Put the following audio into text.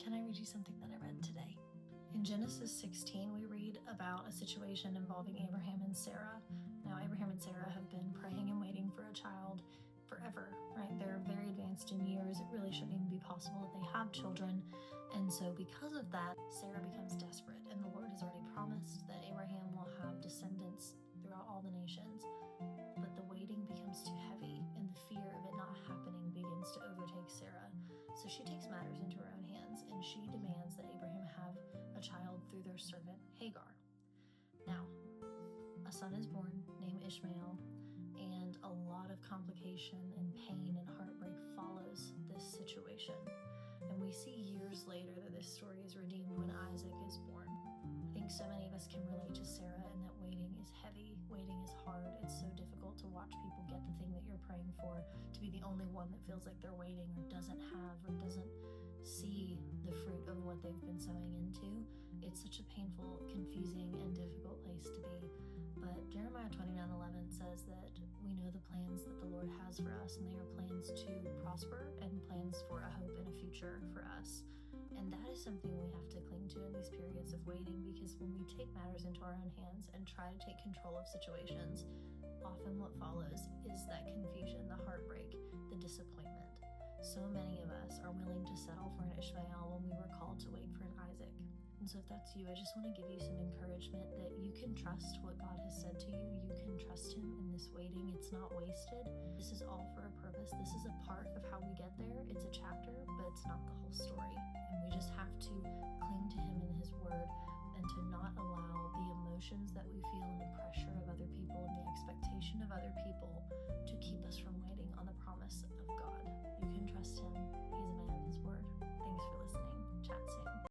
can I read you something that I read today? In Genesis 16, we read about a situation involving Abraham and Sarah. Now, Abraham and Sarah have been praying and waiting for a child forever, right? They're very advanced in years. It really shouldn't even be possible that they have children. And so because of that, Sarah becomes desperate. And the Lord has already promised that Abraham will have descendants throughout all the nations. But the waiting becomes too heavy, and the fear of it not happening begins to overtake Sarah. So she takes matters into her own hands, and she demands that Abraham have a child through their servant Hagar. Now, a son is born named Ishmael, and a lot of complication and pain and heartbreak follows this situation. And we see years later that this story is redeemed when Isaac is born. I think so many of us can relate to Sarah in that waiting is heavy, waiting is hard. It's so difficult to watch people get the thing that you're praying for, to be the only one that feels like they're waiting or doesn't have or doesn't see the fruit of what they've been sowing into. It's such a painful, confusing, and difficult place to be. But Jeremiah 29:11 says that we know the plans that the Lord has for us, and they are plans to prosper and plans for a hope and a future for us. And that is something we have to cling to in these periods of waiting, because when we take matters into our own hands and try to take control of situations, often what follows is that confusion, the heartbreak, the disappointment. So many of us are willing to settle for an Ishmael when we were called to wait for an Isaac. And so if that's you, I just want to give you some encouragement that you can trust what God has said to you. You can trust Him in this waiting. It's not wasted. This is all for a purpose. This is a part of how we get there. It's a chapter, but it's not the whole story. And we just have to cling to Him and His Word, and to not allow the emotions that we feel and the pressure of other people and the expectation of other people to keep us from waiting on the promise of God. You can trust Him. He's a man of His Word. Thanks